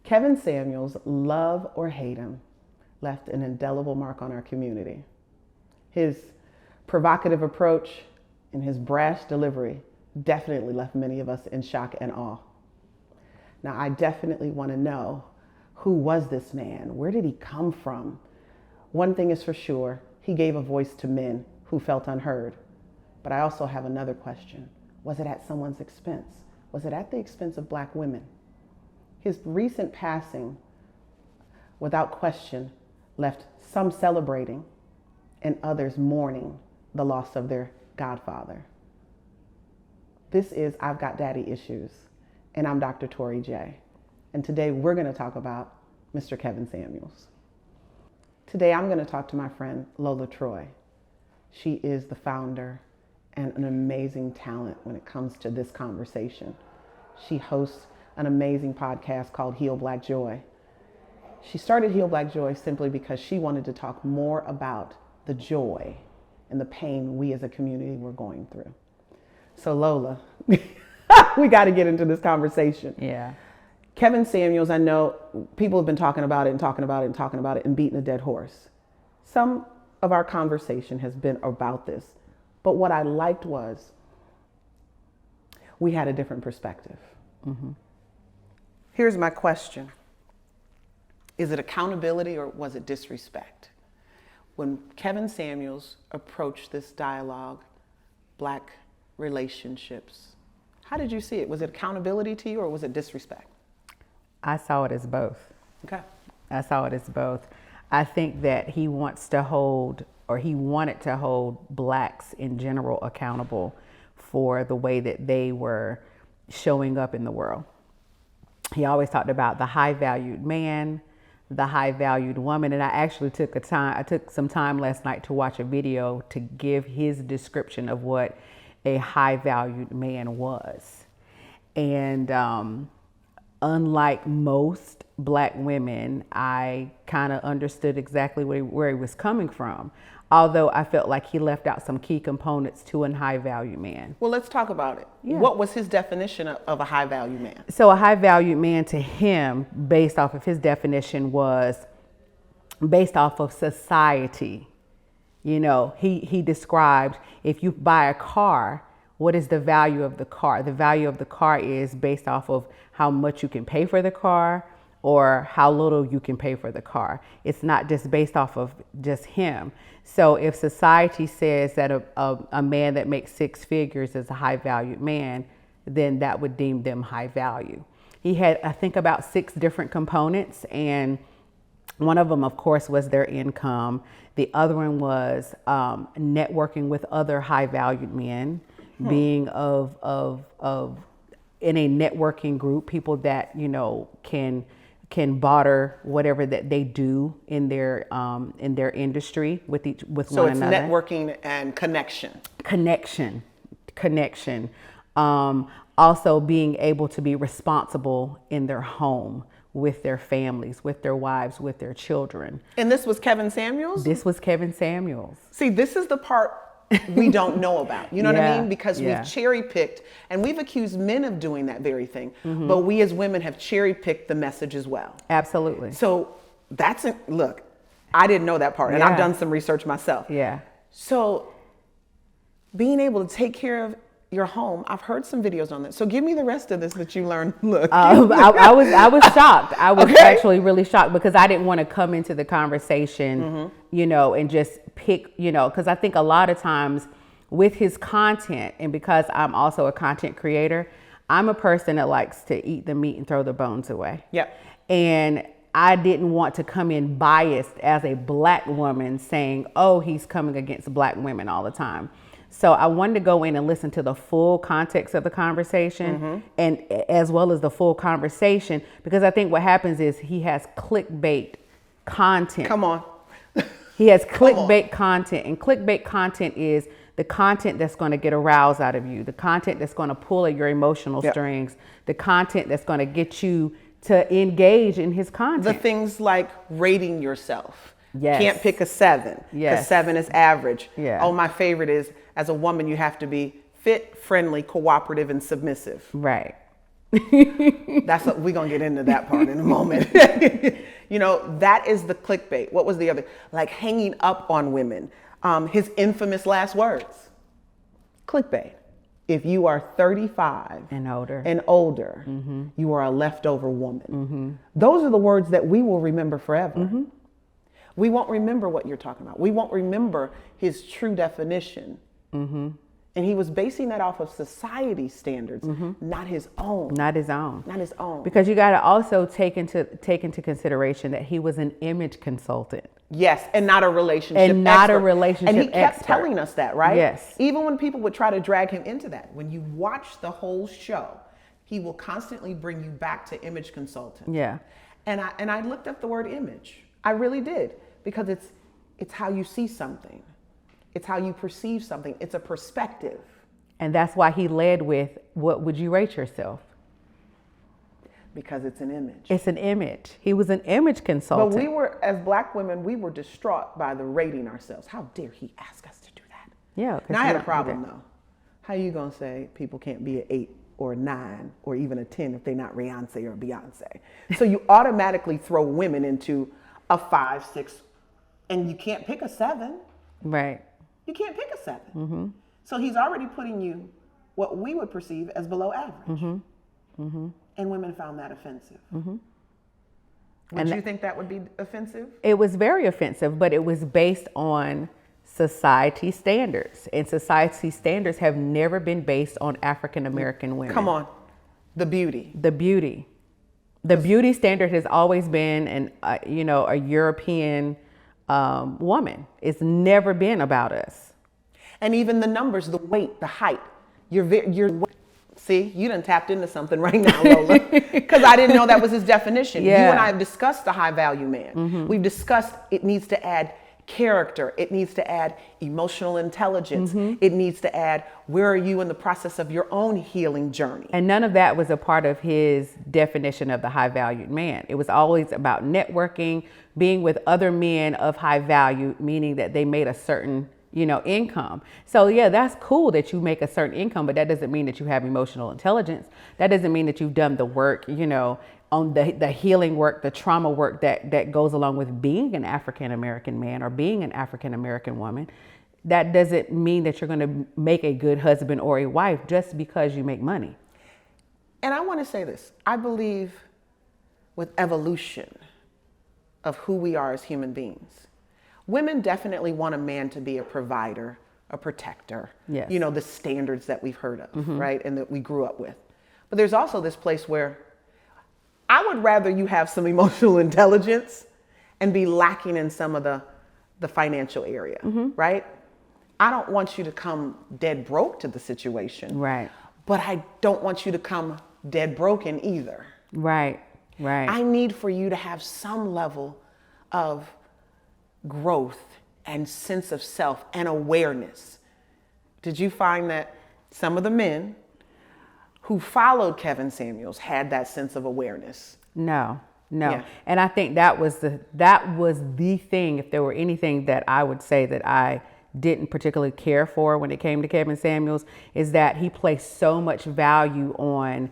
Kevin Samuels, love or hate him, left an indelible mark on our community. His provocative approach and his brash delivery definitely left many of us in shock and awe. Now, I definitely want to know, who was this man? Where did he come from? One thing is for sure, he gave a voice to men who felt unheard. But I also have another question. Was it at someone's expense? Was it at the expense of Black women? His recent passing, without question, left some celebrating and others mourning the loss of their godfather. This is I've Got Daddy Issues, and I'm Dr. Torri J. And today we're going to talk about Mr. Kevin Samuels. Today I'm going to talk to my friend Lola Troy. She is the founder and an amazing talent when it comes to this conversation. She hosts an amazing podcast called Heal Black Joy. She started Heal Black Joy simply because she wanted to talk more about the joy and the pain we as a community were going through. So Lola, we got to get into this conversation. Yeah. Kevin Samuels, I know people have been talking about it and beating a dead horse. Some of our conversation has been about this, but what I liked was we had a different perspective. Mm-hmm. Here's my question. Is it accountability or was it disrespect? When Kevin Samuels approached this dialogue, Black relationships, how did you see it? Was it accountability to you or was it disrespect? I saw it as both. Okay. I saw it as both. I think that he wanted to hold Blacks in general accountable for the way that they were showing up in the world. He always talked about the high valued man, the high valued woman. And I actually took some time last night to watch a video to give his description of what a high valued man was. And unlike most Black women, I kind of understood exactly where he was coming from. Although I felt like he left out some key components to a high value man. Well, let's talk about it. Yeah. What was his definition of a high value man? So a high value man to him, based off of his definition, was based off of society. You know, he described, if you buy a car, what is the value of the car? The value of the car is based off of how much you can pay for the car or how little you can pay for the car. It's not just based off of just him. So if society says that a man that makes six figures is a high valued man, then that would deem them high value. He had, I think, about 6 different components, and one of them, of course, was their income. The other one was networking with other high valued men, being of in a networking group, people that, you know, can barter whatever that they do in their industry with one another. So it's networking and connection. Connection. Also being able to be responsible in their home, with their families, with their wives, with their children. And this was Kevin Samuels? This was Kevin Samuels. See, this is the part we don't know about. You know what I mean? Because we've cherry picked, and we've accused men of doing that very thing. Mm-hmm. But we as women have cherry picked the message as well. Absolutely. So look, I didn't know that part, and I've done some research myself. Yeah. So being able to take care of your home, I've heard some videos on this. So give me the rest of this that you learned. Look, I was shocked. I was actually really shocked because I didn't want to come into the conversation, you know, and just pick, you know, because I think a lot of times with his content, and because I'm also a content creator, I'm a person that likes to eat the meat and throw the bones away. Yep. And I didn't want to come in biased as a Black woman saying, oh, he's coming against Black women all the time. So I wanted to go in and listen to the full context of the conversation, and as well as the full conversation, because I think what happens is he has clickbait content. Come on. He has clickbait content, and clickbait content is the content that's going to get a rouse out of you, the content that's going to pull at your emotional strings, the content that's going to get you to engage in his content. The things like rating yourself. Yes. Can't pick a 7 because 7 is average. Yeah. Oh, my favorite is, as a woman, you have to be fit, friendly, cooperative, and submissive. Right. We're going to get into that part in a moment. That is the clickbait. What was the other? Like hanging up on women. His infamous last words. Clickbait. If you are 35 and older, you are a leftover woman. Those are the words that we will remember forever. We won't remember what you're talking about. We won't remember his true definition. And he was basing that off of society standards, not his own. Not his own. Not his own. Because you got to also take into consideration that he was an image consultant. Yes, and not a relationship And not expert. a relationship And he kept expert. telling us that, right? Yes. Even when people would try to drag him into that, when you watch the whole show, he will constantly bring you back to image consultant. Yeah. And I looked up the word image. I really did, because it's how you see something. It's how you perceive something. It's a perspective. And that's why he led with, what would you rate yourself? Because it's an image. It's an image. He was an image consultant. But we were, as Black women, we were distraught by the rating ourselves. How dare he ask us to do that? Yeah. Now, I had a problem, though. How you going to say people can't be an 8 or a 9 or even a 10 if they're not Beyonce or Beyonce? So you automatically throw women into a 5, 6, and you can't pick a 7. Right. You can't pick a 7. So he's already putting you what we would perceive as below average. And women found that offensive. Would you think that would be offensive? It was very offensive, but it was based on society standards. And society standards have never been based on African American women. Come on. The beauty. The beauty. The beauty standard has always been a European woman. It's never been about us. And even the numbers, the weight, the height. See, you done tapped into something right now, Lola, because I didn't know that was his definition. Yeah. You and I have discussed the high value man. We've discussed it needs to add character. It needs to add emotional intelligence. It needs to add, where are you in the process of your own healing journey? And none of that was a part of his definition of the high valued man. It was always about networking, being with other men of high value, meaning that they made a certain income. So yeah, that's cool that you make a certain income, but that doesn't mean that you have emotional intelligence. That doesn't mean that you've done the work, on the healing work, the trauma work that goes along with being an African American man or being an African American woman. That doesn't mean that you're going to make a good husband or a wife just because you make money. And I want to say this. I believe with evolution of who we are as human beings. Women definitely want a man to be a provider, a protector, yes. The standards that we've heard of, right? And that we grew up with. But there's also this place where I would rather you have some emotional intelligence and be lacking in some of the financial area, right? I don't want you to come dead broke to the situation. Right. But I don't want you to come dead broken either. Right. I need for you to have some level of growth and sense of self and awareness. Did you find that some of the men who followed Kevin Samuels had that sense of awareness? No. Yeah. And I think that was the thing, if there were anything that I would say that I didn't particularly care for when it came to Kevin Samuels, is that he placed so much value on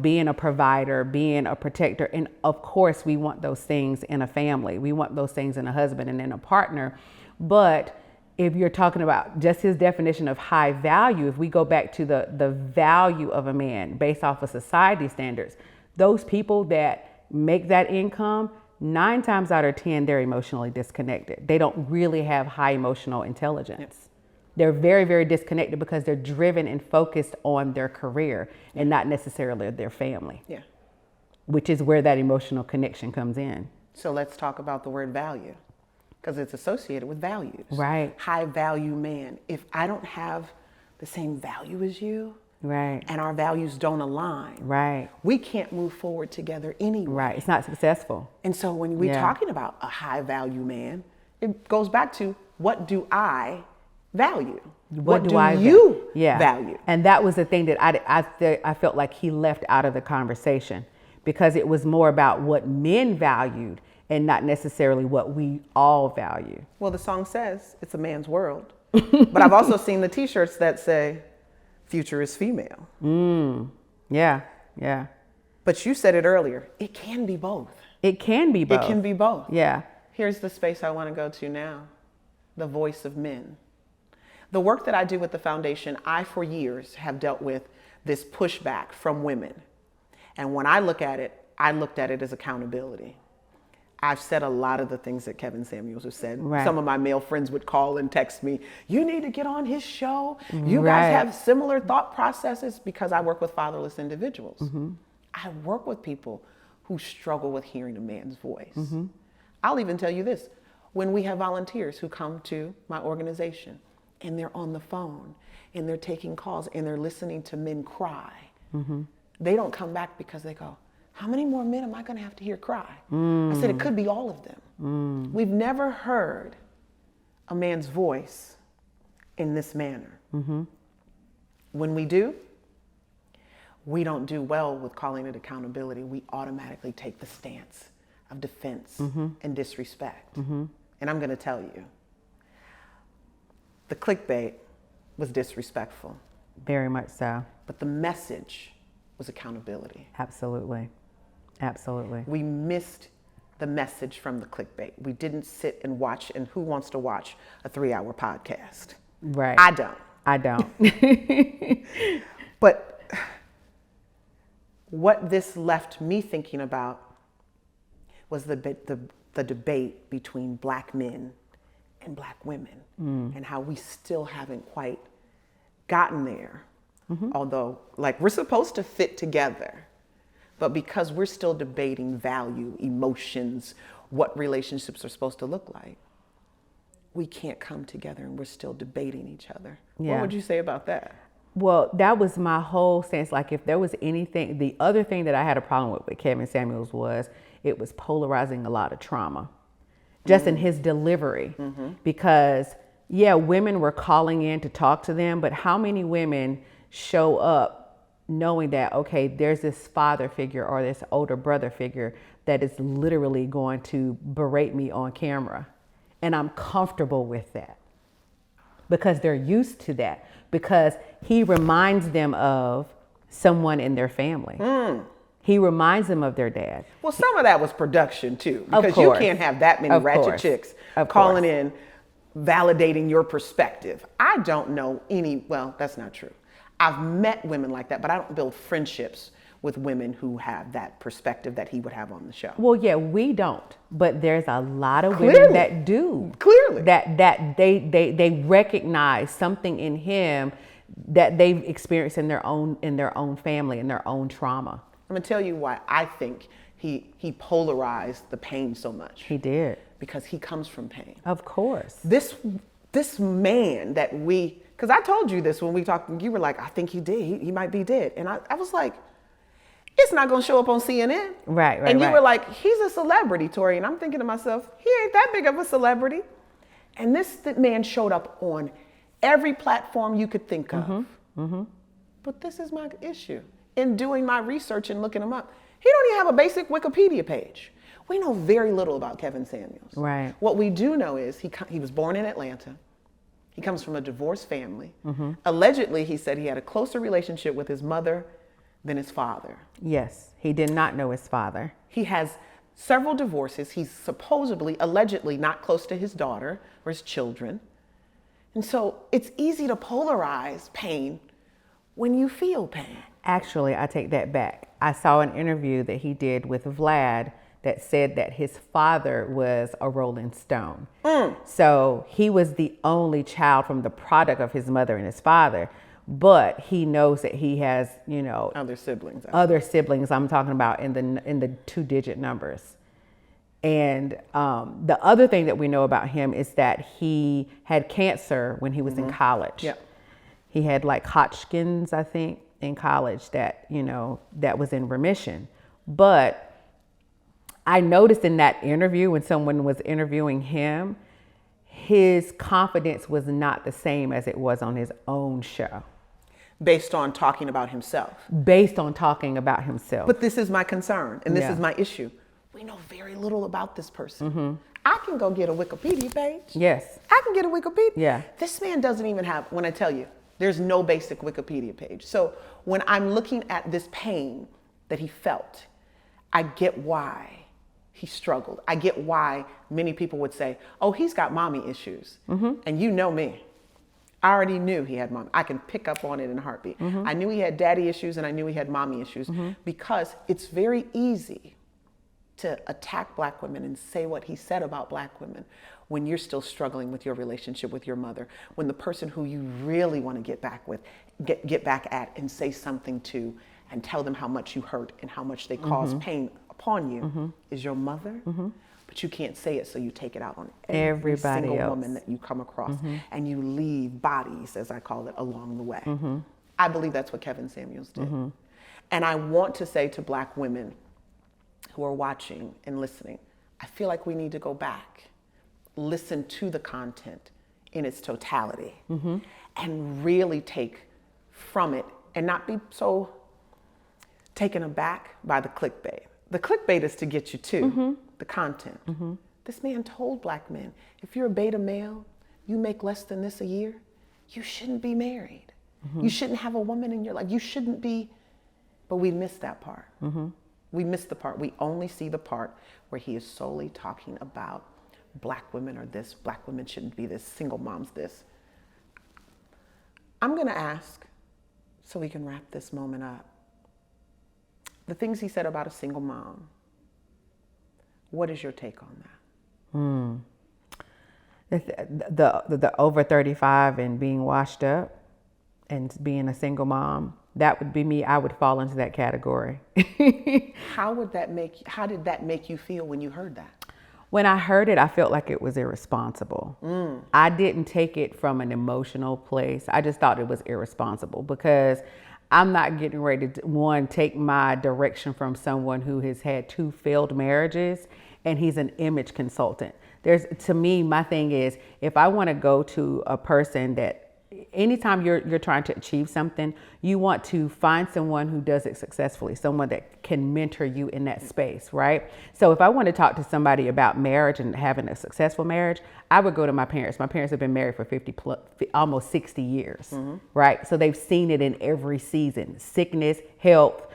being a provider, being a protector. And of course, we want those things in a family. We want those things in a husband and in a partner. But if you're talking about just his definition of high value, if we go back to the value of a man based off of society standards, those people that make that income, 9 times out of 10, they're emotionally disconnected. They don't really have high emotional intelligence. Yep. They're very, very disconnected because they're driven and focused on their career and not necessarily their family. Yeah. Which is where that emotional connection comes in. So let's talk about the word value, because it's associated with values. Right. High value man. If I don't have the same value as you, right, and our values don't align, right, we can't move forward together anyway. Right. It's not successful. And so when we're talking about a high value man, it goes back to, what do I value? What do you value? And that was the thing that I felt like he left out of the conversation, because it was more about what men valued and not necessarily what we all value. Well, the song says it's a man's world. But I've also seen the t-shirts that say, future is female. Yeah. Yeah. But you said it earlier. It can be both. It can be both. It can be both. Yeah. Here's the space I want to go to now. The voice of men. The work that I do with the foundation, I for years have dealt with this pushback from women. And when I look at it, I looked at it as accountability. I've said a lot of the things that Kevin Samuels has said. Right. Some of my male friends would call and text me, you need to get on his show. You guys have similar thought processes, because I work with fatherless individuals. I work with people who struggle with hearing a man's voice. I'll even tell you this. When we have volunteers who come to my organization and they're on the phone and they're taking calls and they're listening to men cry, they don't come back because they go, how many more men am I going to have to hear cry? I said, it could be all of them. We've never heard a man's voice in this manner. When we do, we don't do well with calling it accountability. We automatically take the stance of defense and disrespect. And I'm going to tell you, the clickbait was disrespectful. Very much so. But the message was accountability. Absolutely. Absolutely. We missed the message from the clickbait. We didn't sit and watch, and who wants to watch a 3-hour podcast? Right. I don't. I don't. But what this left me thinking about was the debate between Black men and Black women, and how we still haven't quite gotten there. Although, like, we're supposed to fit together, but because we're still debating value, emotions, what relationships are supposed to look like, we can't come together, and we're still debating each other. Yeah. What would you say about that? Well, that was my whole sense. Like, if there was anything, the other thing that I had a problem with Kevin Samuels was it was polarizing a lot of trauma, just in his delivery. Because, yeah, women were calling in to talk to them, but how many women show up knowing that, okay, there's this father figure or this older brother figure that is literally going to berate me on camera, and I'm comfortable with that because they're used to that, because he reminds them of someone in their family. He reminds them of their dad. Well, some of that was production too, because you can't have that many ratchet chicks calling in, validating your perspective. I don't know any, well, that's not true. I've met women like that, but I don't build friendships with women who have that perspective that he would have on the show. Well, yeah, we don't, but there's a lot of women that do. Clearly. That they recognize something in him that they've experienced in their own family, in their own trauma. I'm gonna tell you why I think he polarized the pain so much. He did. Because he comes from pain. Of course. This man that because I told you this when we talked, you were like, I think he did. He might be dead. And I was like, it's not gonna show up on CNN. Right. And you were like, he's a celebrity, Torri. And I'm thinking to myself, he ain't that big of a celebrity. And this man showed up on every platform you could think of. But this is my issue. In doing my research and looking him up, he don't even have a basic Wikipedia page. We know very little about Kevin Samuels. Right. What we do know is he was born in Atlanta. He comes from a divorced family. Allegedly, he said he had a closer relationship with his mother than his father. Yes, he did not know his father. He has several divorces. He's allegedly not close to his daughter or his children. And so it's easy to polarize pain when you feel pain. Actually, I take that back. I saw an interview that he did with Vlad that said that his father was a Rolling Stone. So he was the only child from the product of his mother and his father, but he knows that he has, Other siblings. I'm talking about in the 2-digit numbers. And the other thing that we know about him is that he had cancer when he was in college. Yeah. He had like Hodgkin's, I think, in college that was in remission. But I noticed in that interview, when someone was interviewing him, his confidence was not the same as it was on his own show. Based on talking about himself. But this is my concern, and this is my issue. We know very little about this person. I can go get a Wikipedia page. Yes. I can get a Wikipedia. Yeah. This man doesn't even have, when I tell you, there's no basic Wikipedia page. So when I'm looking at this pain that he felt. I get why he struggled. I get why many people would say, oh, he's got mommy issues. And you know me. I already knew he had mom. I can pick up on it in a heartbeat. I knew he had daddy issues and I knew he had mommy issues because it's very easy to attack black women and say what he said about black women when you're still struggling with your relationship with your mother, when the person who you really want to get back with, get back at and say something to and tell them how much you hurt and how much they cause pain upon you is your mother. But you can't say it, so you take it out on every single woman that you come across, and you leave bodies, as I call it, along the way. I believe that's what Kevin Samuels did. And I want to say to black women who are watching and listening, I feel like we need to go back, listen to the content in its totality, and really take from it and not be so taken aback by the clickbait. The clickbait is to get you to the content. This man told black men, if you're a beta male, you make less than this a year, you shouldn't be married. You shouldn't have a woman in your life. You shouldn't be, but we missed that part. We missed the part. We only see the part where he is solely talking about black women are this, black women shouldn't be this, single moms this. I'm gonna ask, so we can wrap this moment up, the things he said about a single mom, what is your take on that? The over 35 and being washed up and being a single mom, that would be me. I would fall into that category. How did that make you feel when you heard that? When I heard it, I felt like it was irresponsible. I didn't take it from an emotional place. I just thought it was irresponsible because I'm not getting ready to, take my direction from someone who has had 2 failed marriages and he's an image consultant. To me, my thing is, if I want to go to a person that, anytime you're trying to achieve something, you want to find someone who does it successfully, someone that can mentor you in that space, right? So if I want to talk to somebody about marriage and having a successful marriage, I would go to my parents. My parents have been married for almost 60 years, right? So they've seen it in every season: sickness, health,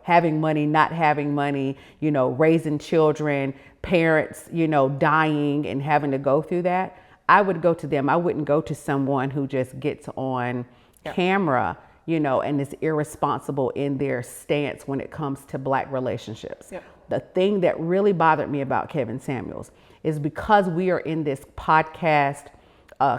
having money, not having money, raising children, parents, dying and having to go through that. I would go to them. I wouldn't go to someone who just gets on camera, and is irresponsible in their stance when it comes to black relationships. The thing that really bothered me about Kevin Samuels is because we are in this podcast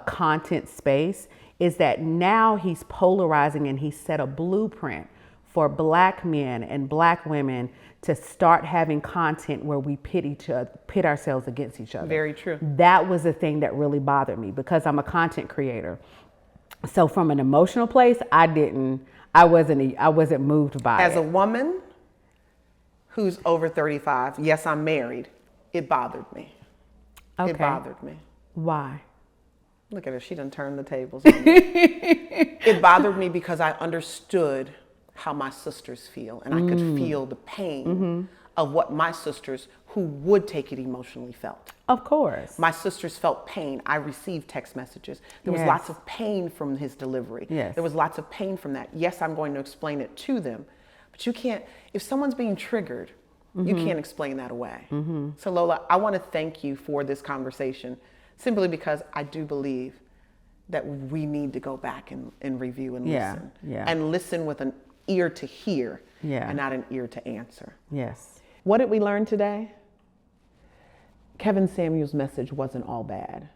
content space, is that now he's polarizing and he set a blueprint for black men and black women to start having content where we pit ourselves against each other. Very true. That was the thing that really bothered me because I'm a content creator. So from an emotional place, I wasn't moved by it. As a woman who's over 35, yes, I'm married, it bothered me. Okay. It bothered me. Why? Look at her, she done turned the tables on me. It bothered me because I understood how my sisters feel, and I could feel the pain of what my sisters who would take it emotionally felt. Of course. My sisters felt pain. I received text messages. There was lots of pain from his delivery. Yes. There was lots of pain from that. Yes, I'm going to explain it to them, but you can't, if someone's being triggered, you can't explain that away. So Lola, I want to thank you for this conversation simply because I do believe that we need to go back and review and listen. And listen with an ear to hear and not an ear to answer. Yes. What did we learn today? Kevin Samuels' message wasn't all bad.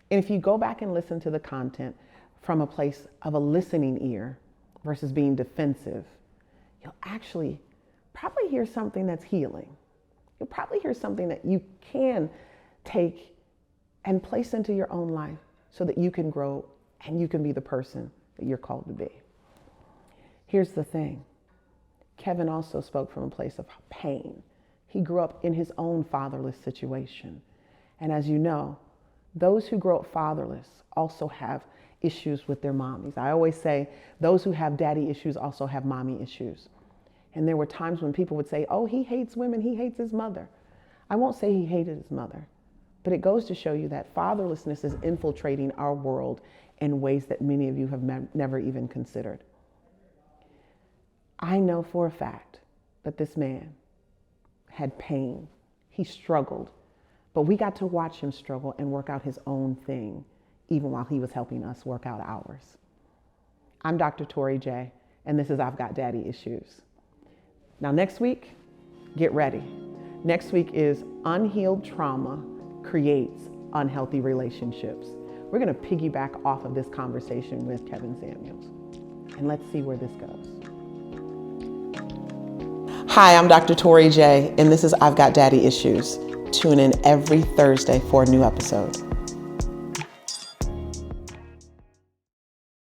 And if you go back and listen to the content from a place of a listening ear versus being defensive, you'll actually probably hear something that's healing. You'll probably hear something that you can take and place into your own life so that you can grow and you can be the person that you're called to be. Here's the thing. Kevin also spoke from a place of pain. He grew up in his own fatherless situation. And as you know, those who grow up fatherless also have issues with their mommies. I always say those who have daddy issues also have mommy issues. And there were times when people would say, oh, he hates women, he hates his mother. I won't say he hated his mother, but it goes to show you that fatherlessness is infiltrating our world in ways that many of you have never even considered. I know for a fact that this man had pain. He struggled, but we got to watch him struggle and work out his own thing, even while he was helping us work out ours. I'm Dr. Torri J, and this is I've Got Daddy Issues. Now next week, get ready. Next week is Unhealed Trauma Creates Unhealthy Relationships. We're gonna piggyback off of this conversation with Kevin Samuels, and let's see where this goes. Hi, I'm Dr. Torri J, and this is I've Got Daddy Issues. Tune in every Thursday for a new episode.